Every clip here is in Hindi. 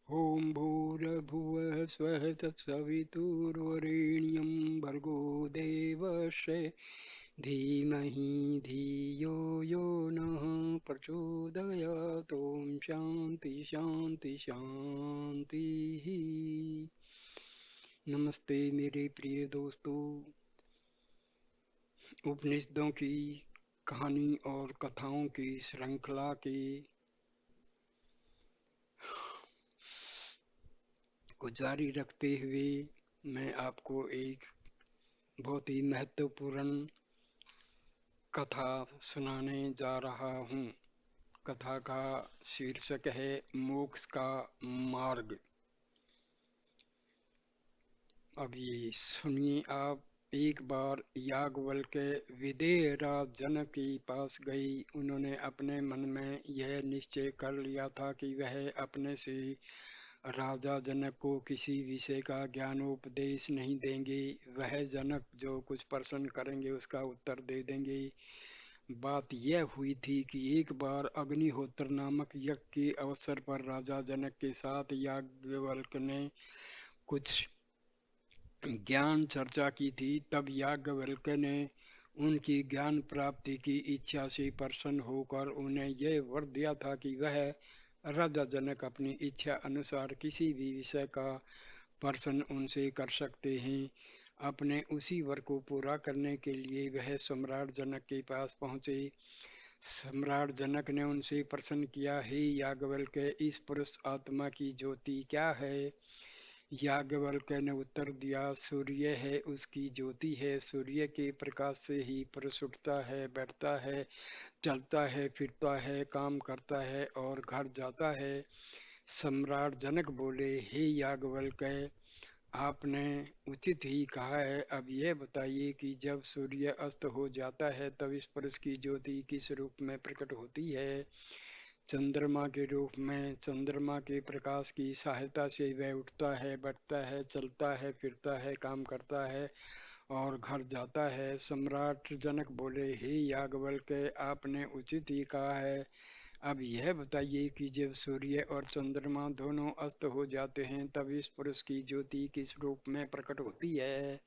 ॐ भूर्भुवः स्वः तत्सवितुर्वरेण्यं भर्गो देवस्य धीमहि धियो यो नः प्रचोदयात्। ॐ शान्ति शान्ति शान्तिः। नमस्ते मेरे प्रिय दोस्तों। उपनिषदों की कहानी और कथाओं की श्रृंखला के को जारी रखते हुए मैं आपको एक बहुत ही महत्वपूर्ण कथा सुनाने जा रहा हूँ। कथा का शीर्षक है मोक्ष का मार्ग। अब ये सुनिए आप। एक बार याज्ञवल्क्य विदेह राज जनक के पास गई। उन्होंने अपने मन में यह निश्चय कर लिया था कि वह अपने से राजा जनक को किसी विषय का ज्ञानोपदेश नहीं देंगे। वह जनक जो कुछ प्रश्न करेंगे उसका उत्तर दे देंगे। बात यह हुई थी कि एक बार अग्निहोत्र नामक यज्ञ के अवसर पर राजा जनक के साथ याज्ञवल्क्य ने कुछ ज्ञान चर्चा की थी। तब याज्ञवल्क्य ने उनकी ज्ञान प्राप्ति की इच्छा से प्रसन्न होकर उन्हें यह वर दिया था कि वह राजा जनक अपनी इच्छा अनुसार किसी भी विषय का प्रश्न उनसे कर सकते हैं। अपने उसी वर को पूरा करने के लिए वह सम्राट जनक के पास पहुंचे। सम्राट जनक ने उनसे प्रश्न किया, हे याज्ञवल्क्य, इस पुरुष आत्मा की ज्योति क्या है? याज्ञवल्क्य ने उत्तर दिया, सूर्य है उसकी ज्योति है। सूर्य के प्रकाश से ही पुरुष उठता है, बैठता है, चलता है, फिरता है, काम करता है और घर जाता है। सम्राट जनक बोले, हे याज्ञवल्क्य, आपने उचित ही कहा है। अब यह बताइए कि जब सूर्य अस्त हो जाता है तब इस पुरुष की ज्योति किस रूप में प्रकट होती है? चंद्रमा के रूप में। चंद्रमा के प्रकाश की सहायता से वह उठता है, बैठता है, चलता है, फिरता है, काम करता है और घर जाता है। सम्राट जनक बोले, हे याज्ञवल्क्य, आपने उचित ही कहा है। अब यह बताइए कि जब सूर्य और चंद्रमा दोनों अस्त हो जाते हैं तब इस पुरुष की ज्योति किस रूप में प्रकट होती है?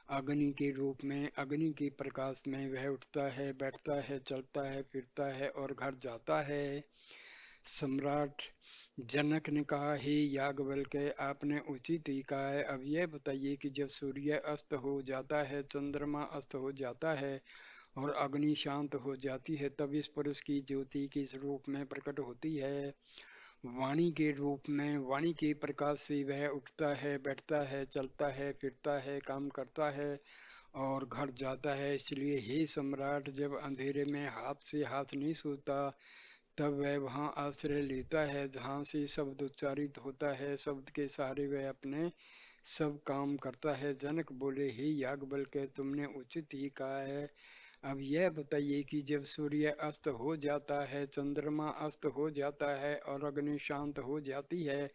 अग्नि के रूप में। अग्नि के प्रकाश में वह उठता है, बैठता है, चलता है, फिरता है और घर जाता है। सम्राट जनक ने कहा, हे याज्ञवल्क्य, आपने उचित ही कहा है। अब यह बताइए कि जब सूर्य अस्त हो जाता है, चंद्रमा अस्त हो जाता है और अग्नि शांत हो जाती है तब इस पुरुष की ज्योति किस रूप में प्रकट होती है? वाणी के रूप में। वाणी के प्रकाश से वह उठता है, बैठता है, चलता है, फिरता है, काम करता है और घर जाता है। इसलिए हे सम्राट, जब अंधेरे में हाथ से हाथ नहीं छूता तब वह वहां आश्रय लेता है जहां से शब्द उच्चारित होता है। शब्द के सहारे वह अपने सब काम करता है। जनक बोले, हे याज्ञवल्क्य, तुमने उचित ही कहा है। अब यह बताइए कि जब सूर्य अस्त हो जाता है, चंद्रमा अस्त हो जाता है और अग्नि शांत हो जाती है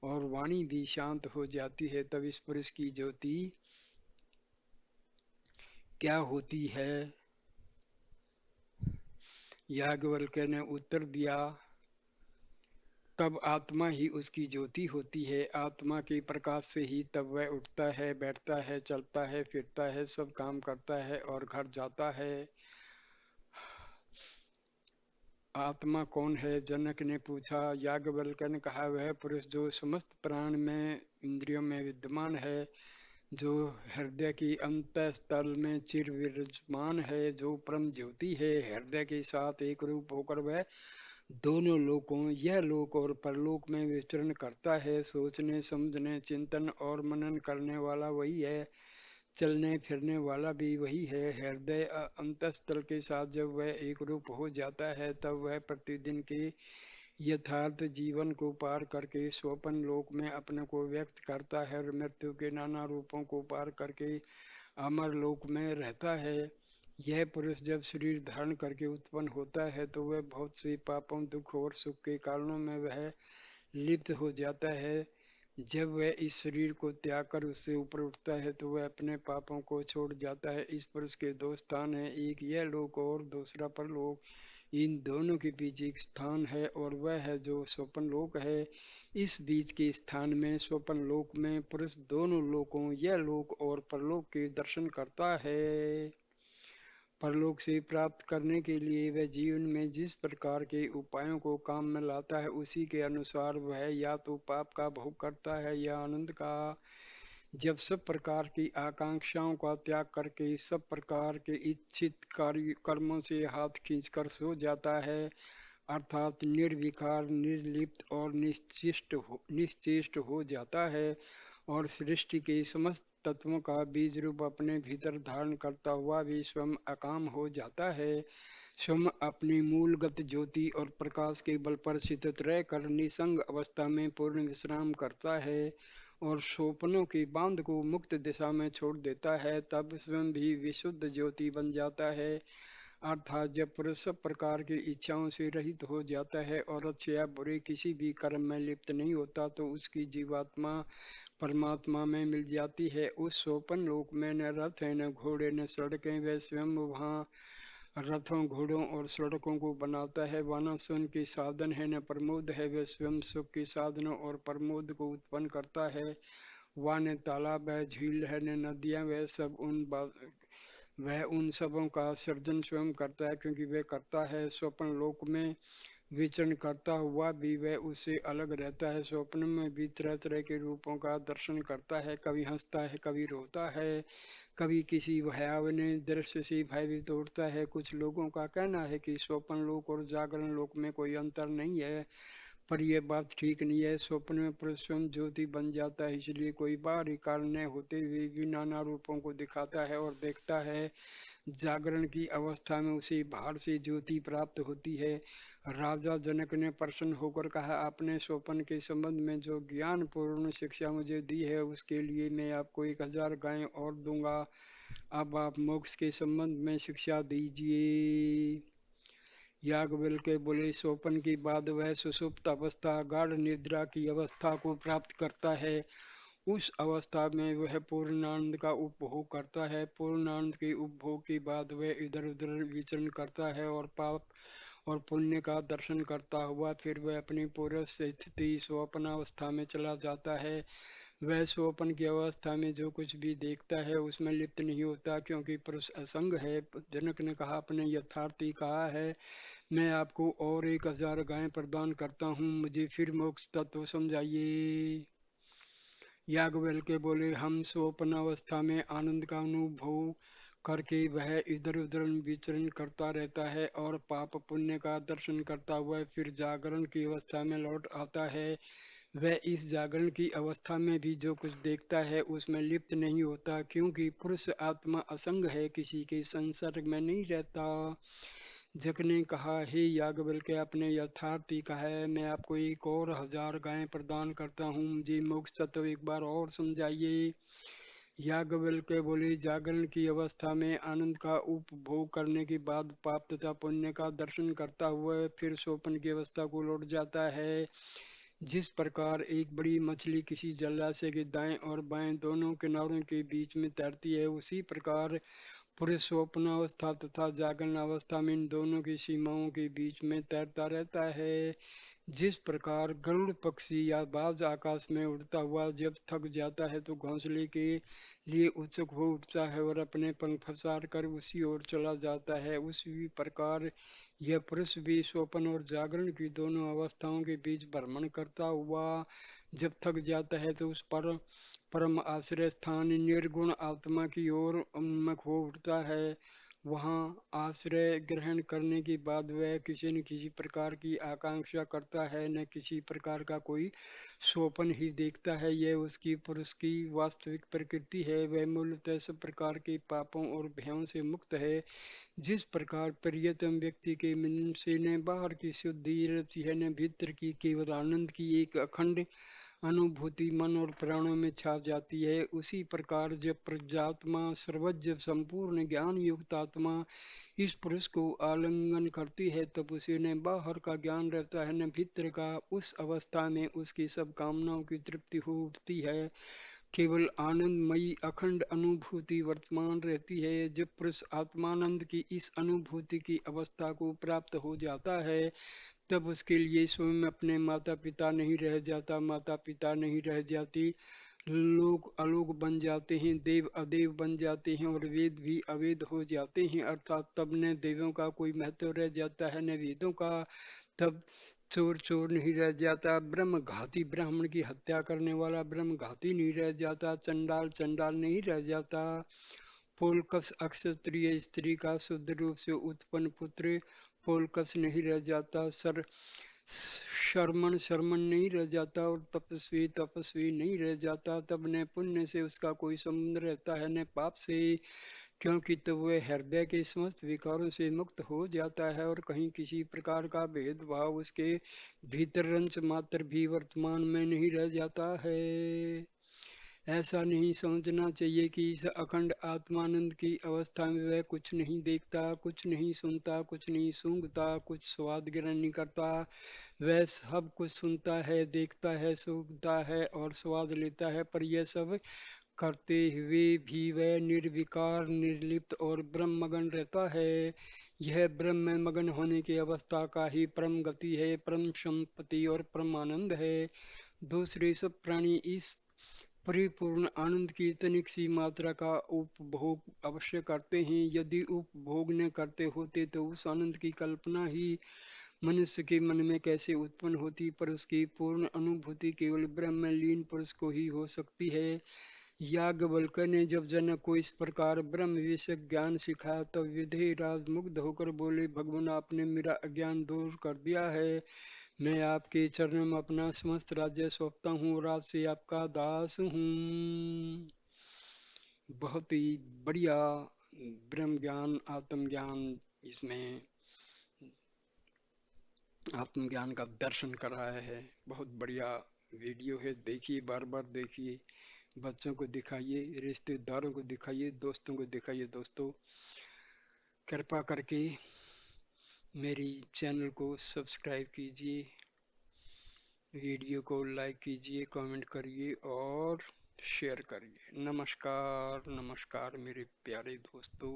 और वाणी भी शांत हो जाती है तब इस पुरुष की ज्योति क्या होती है? याज्ञवल्क्य ने उत्तर दिया, तब आत्मा ही उसकी ज्योति होती है। आत्मा के प्रकाश से ही तब वह उठता है, बैठता है, चलता है, फिरता है, सब काम करता है और घर जाता है। आत्मा कौन है? जनक ने पूछा। याज्ञवल्क्य ने कहा, वह पुरुष जो समस्त प्राण में इंद्रियों में विद्यमान है, जो हृदय की अंतःस्थल में चिर विराजमान है, जो परम ज्योति है। हृदय के साथ एक रूप होकर वह दोनों लोकों, यह लोक और परलोक में विचरण करता है। सोचने, समझने, चिंतन और मनन करने वाला वही है। चलने फिरने वाला भी वही है। हृदय अंतस्थल के साथ जब वह एक रूप हो जाता है तब वह प्रतिदिन के यथार्थ जीवन को पार करके स्वपन लोक में अपने को व्यक्त करता है और मृत्यु के नाना रूपों को पार करके अमर लोक में रहता है। यह पुरुष जब शरीर धारण करके उत्पन्न होता है तो वह बहुत से पापों, दुख और सुख के कारणों में वह लिप्त हो जाता है। जब वह इस शरीर को त्याग कर उससे ऊपर उठता है तो वह अपने पापों को छोड़ जाता है। इस पुरुष के दो स्थान है, एक यह लोक और दूसरा परलोक। इन दोनों के बीच एक स्थान है और वह है जो स्वपन लोक है। इस बीच के स्थान में स्वपन लोक में पुरुष दोनों लोकों यह लोक और परलोक के दर्शन करता है। परलोक से प्राप्त करने के लिए वह जीवन में जिस प्रकार के उपायों को काम में लाता है उसी के अनुसार वह या तो पाप का भोग करता है या आनंद का। जब सब प्रकार की आकांक्षाओं का त्याग करके सब प्रकार के इच्छित कार्य कर्मों से हाथ खींचकर सो जाता है, अर्थात निर्विकार निर्लिप्त और निश्चेष्ट हो जाता है और सृष्टि के समस्त तत्वों का बीज रूप अपने भीतर धारण करता हुआ भी स्वयं अकाम हो जाता है, स्वयं अपनी मूलगत ज्योति और प्रकाश के बल पर स्थित रहकर निसंग अवस्था में पूर्ण विश्राम करता है और स्वप्नों की बांध को मुक्त दिशा में छोड़ देता है, तब स्वयं भी विशुद्ध ज्योति बन जाता है। अर्थात जब पुरुष सब प्रकार की इच्छाओं से रहित हो जाता है और अच्छे या बुरे किसी भी कर्म में लिप्त नहीं होता तो उसकी जीवात्मा परमात्मा में मिल जाती है। उस सोपन लोक में न रथ है न घोड़े न सड़कें, वह स्वयं वहाँ रथों घोड़ों और सड़कों को बनाता है। वह सुन के साधन है न प्रमोद है, वह स्वयं सुख के साधनों और प्रमोद को उत्पन्न करता है। वह न तालाब है झील है न नदियां, वह उन सबों का सर्जन स्वयं करता है, क्योंकि वह करता है। स्वप्न लोक में विचरण करता हुआ भी वह उससे अलग रहता है। स्वप्न में भी तरह तरह के रूपों का दर्शन करता है, कभी हंसता है कभी रोता है, कभी किसी भयावह दृश्य से भयभीत उठता है। कुछ लोगों का कहना है कि स्वप्न लोक और जागरण लोक में कोई अंतर नहीं है, पर यह बात ठीक नहीं है। स्वप्न में पुरुष स्वयं ज्योति बन जाता है, इसलिए कोई बाहरी कारण न होते हुए भी नाना रूपों को दिखाता है और देखता है। जागरण की अवस्था में उसे बाहर से ज्योति प्राप्त होती है। राजा जनक ने प्रसन्न होकर कहा, आपने स्वपन के संबंध में जो ज्ञान पूर्ण शिक्षा मुझे दी है उसके लिए मैं आपको 1000 गायें और दूंगा। अब आप मोक्ष के संबंध में शिक्षा दीजिए। याज्ञवल्क्य बोले, स्वपन के बाद वह सुषुप्त अवस्था गाढ़ निद्रा की अवस्था को प्राप्त करता है। उस अवस्था में वह पूर्णानंद का उपभोग करता है। पूर्णानंद के उपभोग के बाद वह इधर उधर विचरण करता है और पाप और पुण्य का दर्शन करता हुआ फिर वह अपनी पूर्व स्थिति स्वप्नावस्था में चला जाता है। वह स्वप्न की अवस्था में जो कुछ भी देखता है उसमें लिप्त नहीं होता, क्योंकि पुरुष असंग है। जनक ने कहा, अपने यथार्थी कहा है, मैं आपको और 1000 गायें प्रदान करता हूँ, मुझे फिर मोक्ष तत्व समझाइए। याज्ञवल्क्य बोले, हम स्वप्न अवस्था में आनंद का अनुभव करके वह इधर उधर विचरण करता रहता है और पाप पुण्य का दर्शन करता हुआ फिर जागरण की अवस्था में लौट आता है। वह इस जागरण की अवस्था में भी जो कुछ देखता है उसमें लिप्त नहीं होता, क्योंकि पुरुष आत्मा असंग है, किसी के संसर्ग में नहीं रहता। जग ने कहा, हे याज्ञवल्क्य, अपने यथार्थी कहा है, मैं आपको एक और 1000 गायें प्रदान करता हूँ, मुझे मोक्ष तत्व एक बार और समझाइए। याज्ञवल्क्य बोले, जागरण की अवस्था में आनंद का उपभोग करने के बाद पाप तथा पुण्य का दर्शन करता हुआ फिर स्वप्न की अवस्था को लौट जाता है। जिस प्रकार एक बड़ी मछली किसी जलाशय के दाएं और बाएं दोनों किनारों के बीच में तैरती है, उसी प्रकार पुरुष स्वप्न अवस्था तथा जागरण अवस्था में इन दोनों की सीमाओं के बीच में तैरता रहता है। जिस प्रकार गरुड़ पक्षी या बाज आकाश में उड़ता हुआ जब थक जाता है तो घोंसले के लिए उत्सुक हो उठता है और अपने पंख पसार कर उसी ओर चला जाता है, उसी प्रकार यह पुरुष भी स्वप्न और जागरण की दोनों अवस्थाओं के बीच भ्रमण करता हुआ जब थक जाता है तो उस पर परम आश्रय स्थान निर्गुण आत्मा की ओर उन्मुख हो उठता है। वहाँ आश्रय ग्रहण करने के बाद वह किसी न किसी प्रकार की आकांक्षा करता है, न किसी प्रकार का कोई स्वप्न ही देखता है। यह उसकी पुरुष की वास्तविक प्रकृति है। वह मूलतः सब प्रकार के पापों और भयों से मुक्त है। जिस प्रकार प्रियतम व्यक्ति के मन से न बाहर की शुद्धि रहती है न भीतर की केवल आनंद की एक अखंड अनुभूति मन और प्राणों में छा जाती है, उसी प्रकार जब प्रज्ञात्मा सर्वज्ञ संपूर्ण ज्ञान युक्त आत्मा इस पुरुष को आलिंगन करती है तब उसे न बाहर का ज्ञान रहता है न भीतर का। उस अवस्था में उसकी सब कामनाओं की तृप्ति हो उठती है। केवल आनंदमयी अखंड अनुभूति वर्तमान रहती है। जब पुरुष आत्मानंद की इस अनुभूति की अवस्था को प्राप्त हो जाता है, तब उसके लिए स्वयं अपने माता पिता नहीं रह जाता, माता पिता नहीं रह जाती, लोग अलोक बन जाते हैं, देव अदेव बन जाते हैं और वेद भी अवेद हो जाते हैं। अर्थात तब न देवों का कोई महत्व रह जाता है न वेदों का। तब चोर चोर नहीं रह जाता, ब्रह्म घाती ब्राह्मण की हत्या करने वाला ब्रह्म घाती नहीं रह जाता, चंडाल चंडाल नहीं रह जाता, पोलकस अक्षत्रिय स्त्री का शुद्ध रूप से उत्पन्न पुत्र पोलकस नहीं रह जाता, शर्मण शर्मण नहीं रह जाता और तपस्वी तपस्वी नहीं रह जाता। तब न पुण्य से उसका कोई संबंध रहता है न पाप से, क्योंकि तब वह हृदय के समस्त विकारों से मुक्त हो जाता है और कहीं किसी प्रकार का भेदभाव उसके भीतर रंच मात्र भी वर्तमान में नहीं रह जाता है। ऐसा नहीं समझना चाहिए कि इस अखंड आत्मानंद की अवस्था में वह कुछ नहीं देखता, कुछ नहीं सुनता, कुछ नहीं सूंघता, कुछ स्वाद ग्रहण नहीं करता। वह सब कुछ सुनता है, देखता है, सूंघता है और स्वाद लेता है, पर यह सब करते हुए भी वह निर्विकार निर्लिप्त और ब्रह्म मगन रहता है। यह ब्रह्म में मगन होने की अवस्था का ही परम गति है, परम संपत्ति और परम आनंद है। दूसरे सब प्राणी इस परिपूर्ण आनंद की तनिक सी मात्रा का उपभोग अवश्य करते हैं। यदि उपभोग न करते होते तो उस आनंद की कल्पना ही मनुष्य के मन में कैसे उत्पन्न होती, पर उसकी पूर्ण अनुभूति केवल ब्रह्म में लीन पुरुष को ही हो सकती है। याज्ञवल्क्य ने जब जनक को इस प्रकार ब्रह्म विषय ज्ञान सिखाया, तब विधिराज मुग्ध होकर बोले, भगवान आपने मेरा अज्ञान दूर कर दिया है। मैं आपके चरणों में अपना समस्त राज्य सौंपता हूँ और आपसे आपका दास हूँ। बहुत ही बढ़िया ब्रह्म ज्ञान आत्मज्ञान, इसमें आत्मज्ञान का दर्शन कराया है। बहुत बढ़िया वीडियो है, देखिए, बार बार देखिए, बच्चों को दिखाइए, रिश्तेदारों को दिखाइए, दोस्तों को दिखाइए। दोस्तों, कृपा करके मेरी चैनल को सब्सक्राइब कीजिए, वीडियो को लाइक कीजिए, कमेंट करिए और शेयर करिए। नमस्कार नमस्कार मेरे प्यारे दोस्तों।